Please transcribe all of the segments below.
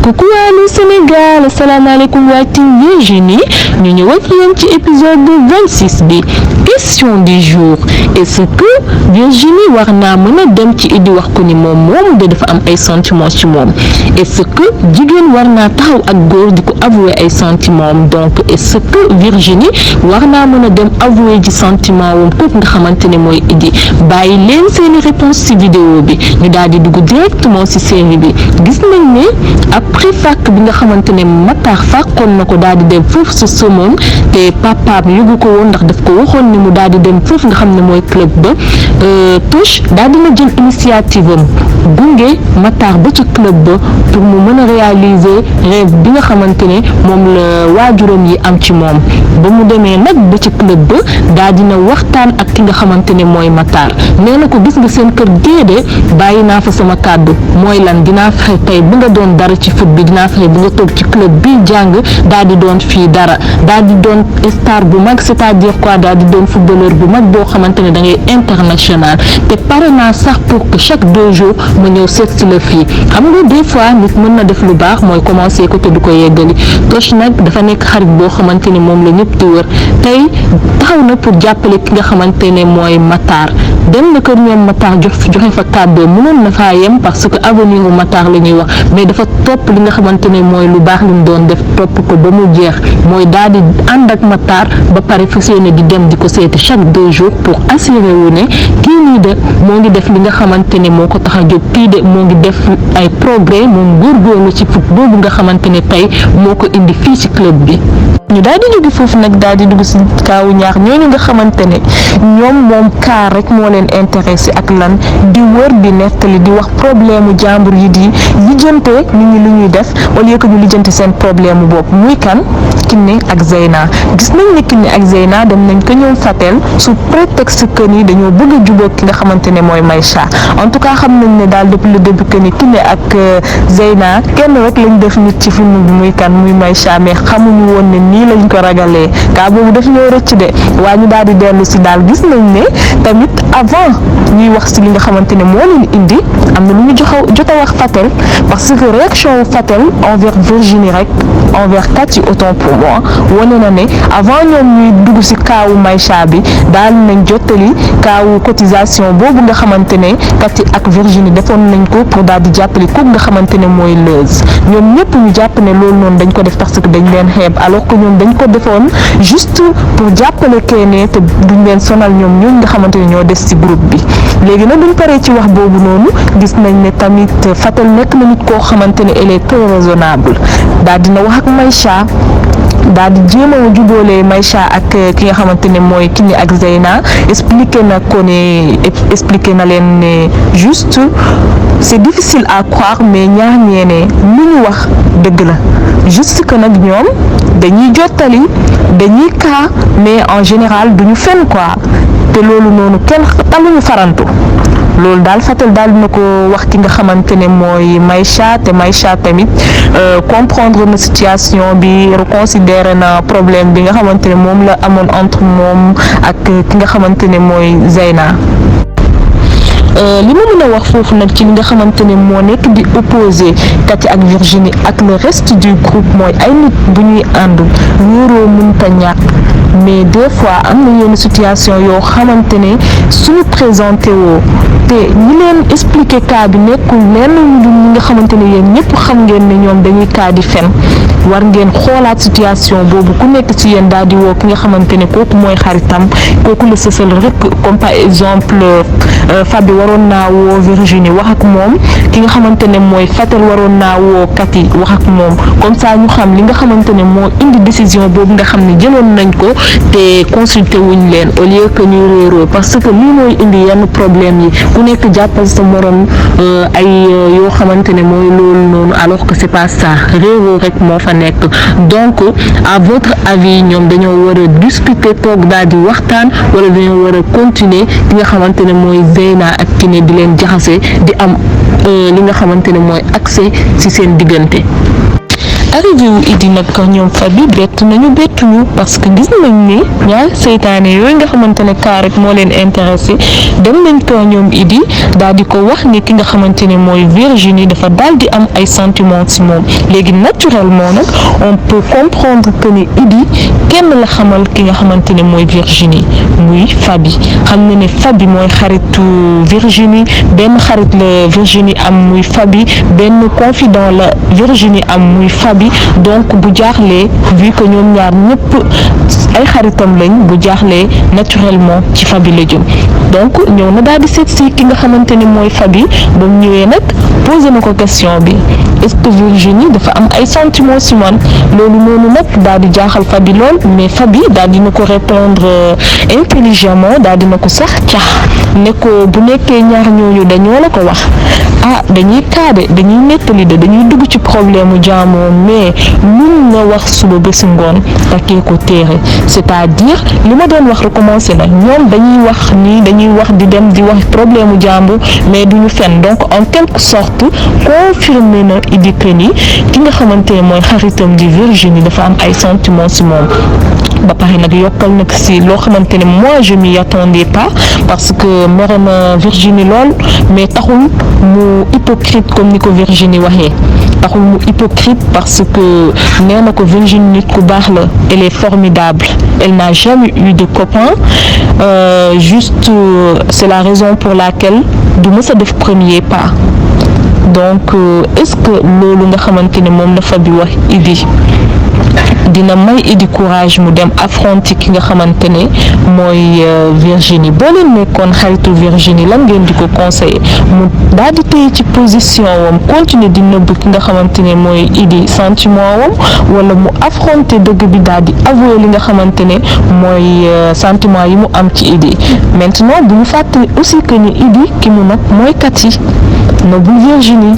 Coucou allo Sénégal, asalaamaaleykum waa team Virginie ñu ñëw ak yéen ci épisode 26 bi. Question du jour: est-ce que Virginie war naa mën a dem ci Idy wax ko ni moom de dafa am ay sentiments ci moom? Est-ce que jigéen war naa taxaw ak góor di ko avouer ay sentiments? Donc est-ce que Virginie war naa mën a dem avouer ji sentiment woom kooku nga xamante ne mooy Idy? Bàyyi leen seeni réponse ci vidéo bi ñu daal di dugg directement ci série bi. Gis nañ ne après fàkk bi nga xamante ne Matar fàkkoon na ko daal di dem foofu sa Somone te papaam yëgu ko woon ndax daf ko waxoon ne mu daal di dem foofu nga xam ne mooy club ba. Toch daal dina jël initiative am gunge Matar ba ca club ba pour mu mën a réaliser rêve bi nga xamante ne moom la waajuram yi am ci moom. Ba mu demee nag ba ca club ba daal dina waxtaan ak ki nga xamante ne mooy Matar nee na ko gis nga seen kër géede bàyyi naa fa sama kàddu mooy lan dinaa fexe tey bu nga doon dara ci foot bi dinaa fexe bu nga toog ci club bi jàng daal di doon fii dara daal di doon star bu mag c'est-à-dire quoi daal di doon footballeur bu mag boo xamante ne da ngay international te pare naa sax pour que chaque 2 jours ma ñëw seet si la fii. Xam nga des fois nit mën na def lu baax mooy commencer ko te du ko yeggali. Toch nag dafa nekk xarit boo xamante ne moom la ñëpp di wër tey taxaw na pour jàppale ki nga xamante ne mooy Matar. Dem na kër ñoom Matar joxe fa kàddoo mënoon na faa yem parce que avenir u Matar la ñuy wax mais dafa topp li nga xamante ne mooy lu baax li mu doon def topp ko ba mu jeex mooy daal di ànd ak Matar ba pare fas yéene di dem di ko seeti chaque 2 jours pour assurer wu ne kii nii de moo ngi def li nga xamante ne moo ko tax a jóg kii de moo ngi def ay progrès moom góorgóorlu ci foot boobu nga xamante ne tey moo ko indi fii ci club bi. ñu daal di jóge foofu nag daal di dugg ci kaawu ñaar ñooñu nga xamante ne ñoom moom kaar rek moo leen intéressé ak lan di wër di nettali di wax problème u jàmbur yi di lijjante nit ñi lu ñuy def au lieu que ñu lijjante seen problème u bopp muy kan Kiné ak Zeyna. Gis nañ ne Kiné ak Zeyna dem nañ ko ñoom Fatel sous prétexte que ni dañoo bëgg a jubóog ki nga xamante ne mooy Maïcha. En tout cas xam nañ ne daal depuis le début que ni Kiné ak Zeyna kenn rek lañ def nit ci film bi muy kan muy Maïcha mais xamuñu woon ne nii lañ ko ragalee kaa boobu daf ñoo rëcc de waaye ñu daal di dellu si daal gis nañ ne tamit avant ñuy wax si li nga xamante ne moo leen indi am na lu ñu jot a wax Fatel parce que réaction Fatel envers Virginie rek envers Cathy autant pour moi wane na ne avant ñoom ñuy dugg si kaawu Maïcha bi daal nañ jottali kaawu cotisation boobu nga xamante ne Cathy ak Virginie defoon nañ ko pour daal di jàppale kooku nga xamante ne mooy Leuz ñoom ñëpp ñu jàpp ne loolu noonu dañ ko def parce que dañ leen xeeb alors que ñoom dañ ko defoon juste pour jàppale kenn te duñ leen sonal ñoom ñooñu nga xamante ne ñoo des ci groupe bi. Léegi nag duñ paree ci wax boobu noonu gis nañ ne tamit Fatel nekk na nit koo xamante ne elle est très raisonnable daal dina wax ak Maïcha daal di jéem a jubóole Maïcha ak ki nga xamante ne mooy Kiné ak Zeyna expliqué na leen ne juste c'est difficile à croire mais ñaar ñeene lu ñu wax dëgg la juste que nag ñoom dañuy jottali dañuy kaa mais en général duñu fen quoi te loolu noonu kenn taluñu farantu. Loolu daal Fatel daal dina ko wax ki nga xamante ne mooy Maïcha te Maïcha tamit comprendre na situation bi reconsidérer na problème bi nga xamante ne moom la amoon entre moom ak ki nga xamante ne mooy Zeyna. Li ma mën a wax foofu nag ci li nga xamante ne moo nekk di opposé Cathy ak Virginie ak le reste du groupe mooy ay nit bu ñuy ànd wóoroo mënta ñàkk mais des fois am na yenn situation yoo xamante ne suñu présenté woo te ñi leen expliquer cas bi nekkul lenn lu ñi nga xamante ne yéen ñëpp xam ngeen ne ñoom dañuy cas di fen war ngeen xoolaat situation boobu ku nekk ci yéen daal di woo ki nga xamante ne kooku mooy xaritam kooku la sësal rek comme par exemple Fabi waroon naa woo Virginie wax ak moom ki nga xamante ne mooy Fatel waroon naa woo Cathy wax ak moom comme ça ñu xam li nga xamante ne moo indi décision boobu nga xam ne jëloon nañ ko te consulté wuñ leen au lieu que ñu réeroo parce que lii mooy indi yenn problème yi ku nekk jàppal sa morom ay yoo xamante ne mooy loolu noonu alors que c'est pas ça réeroo rek moo fa nekk. Donc à votre avis ñoom dañoo war a discuter toog daal di waxtaan wala dañoo war a continuer li nga xamante ne mooy Zeyna ak Kiné di leen jaxase di am li nga xamante ne mooy accès ci seen diggante. arrivé wu Idy nag ñoom Faby bett nañu bettuñu parce que gis nañ ni ñaari seytaane yooyu nga xamante ne kaa rek moo leen intéressé dem nañ ko ñoom Idy daal di ko wax ni ki nga xamante ne mooy Virginie dafa daal di am ay sentiments ci moom léegi naturellement nag on peut comprendre que ni Idy kenn la xamal ki nga xamante ne mooy Virginie muy Faby xam na ne Faby mooy xaritu Virginie benn xarit la Virginie am muy Faby benn confident la Virginie am muy Faby donc bu jaaxlee vu que ñoom ñaar ñëpp ay xaritam lañ bu jaaxlee naturellement ci Faby la jëm donc ñëw na daal di seet si ki nga xamante ne mooy Faby ba mu ñëwee nag posé na ko question bi est-ce que Virginie dafa am ay sentiments ci man loolu noonu nag daal di jaaxal Faby lool mais Faby daal dina ko répondre intelligemment daal dina ko sax cax ne ko bu nekkee ñaar ñooñu dañoo la ko wax dañuy kaade dañuy nettali de dañuy dugg ci problème mu jaamoo mais luñ nga wax suba ba si ngoon takkee ko téere c'est-à-dire li ma doon wax recommencé na ñoom dañuy wax ni dañuy wax di dem di wax problème mu jàmbur mais duñu fen donc en quelque sorte confirmé na Idy que ni ki nga xamante ne mooy xaritam di Virginie dafa am ay sentiments ci moom ba pare nag yokkal nag si loo xamante ne moi je m'y attendais pas parce que mere na Virginie lool mais taxul mu hypocrite comme ni ko Virginie waxee taxul mu hypocrite parce que nee na ko Virginie nit ku baax la elle est formidable elle n'a jamais eu de copain juste c'est la raison pour laquelle du mës a def premier pas donc est-ce que loolu nga xamante ne moom la Faby wax Idy dina may Idy courage mu dem affronter ki nga xamante ne mooy Virginie boo leen nekkoon xaritu Virginie lan ngeen di ko conseiller mu daal di téye ci position wam continuer di nëbb ki nga xamante ne mooy Idy sentiment wam wala mu affronter dëgg bi daal di avouer li nga xamante ne mooy sentiment yi mu am ci Idy maintenant bu ñu fàttali aussi que ni Idy ki mu nag mooy Cathy nëbbul Virginie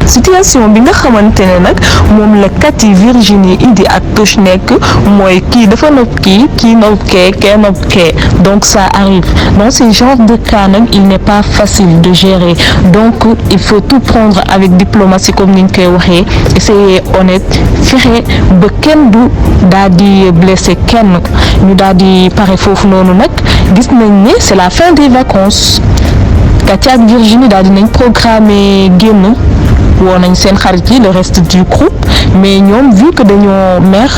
situation bi nga xamante ne nag moom la Cathy Virginie Idy ak Toch nekk mooy kii dafa nopp kii nopp kee nopp kee donc ça arrive dans ce genre de cas nag il n'est pas facile de gérer donc il faut tout prendre avec diplomatie comme ni ñu koy waxee essayer honnête fexe ba kenn du daal di blessé kenn ñu daal di pare foofu noonu nag gis nañ ne c'est la fin des vacances Cathy ak Virginie daal di nañ programmer génn woo nañ seen xarit yi le reste du groupe mais ñoom vu que dañoo mer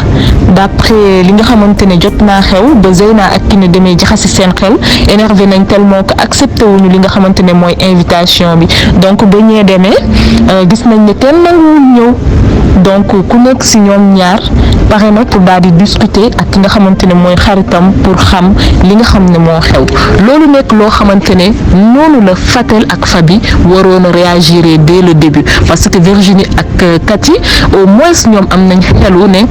d'après li nga xamante ne jot naa xew ba Zeyna ak Kiné demee jaxasi seen xel énervé nañ tellement que accepté wuñu li nga xamante ne mooy invitation bi donc ba ñee demee gis nañ ne kenn nanguwul ñëw donc ku nekk ci ñoom ñaar pare na pour daal di discuter ak ki nga xamante ne mooy xaritam pour xam li nga xam ne moo xew loolu nekk loo xamante ne noonu la Fatel ak Faby waroon a réagir dès le début parce que Virginie ak Cathy au moins ñoom am nañ xelu ne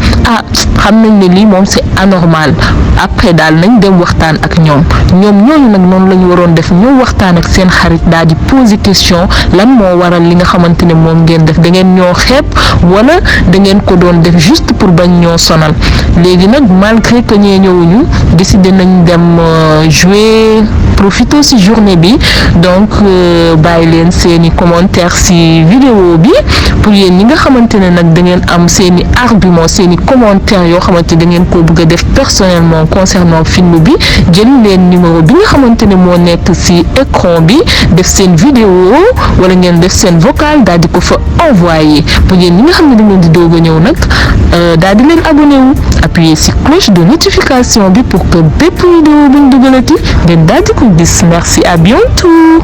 xam nañ ne lii moom c'est anormal après daal nañ dem waxtaan ak ñoom ñooñu nag noonu la ñu waroon def ñëw waxtaan ak seen xarit daal di poser question lan moo waral li nga xamante ne moom ngeen def da ngeen ñoo xeeb wala da ngeen ko doon def juste pour bañ ñoo sonal léegi nag malgré que ñee ñëwuñu décider nañ dem jouer profiter ci journée bi donc bàyyi leen seeni commentaire ci vidéo bi pour yéen ñi nga xamante ne nag da ngeen am seeni argument seeni commentaire yoo xamante da ngeen ko bëgg a def personnellement concernant film bi jël leen numéro bi nga xamante ne moo nekk ci écran bi def seen vidéo wala ngeen def seen vocal daal di ko fa envoyer pour yéen ñi nga xam ne da ngeen di doog a ñëw nag daal di leen abonné wu appuyer ci cloche de notification bi pour que bépp vidéo bu ñu dugalati ngeen daal di ko gis merci à bientôt.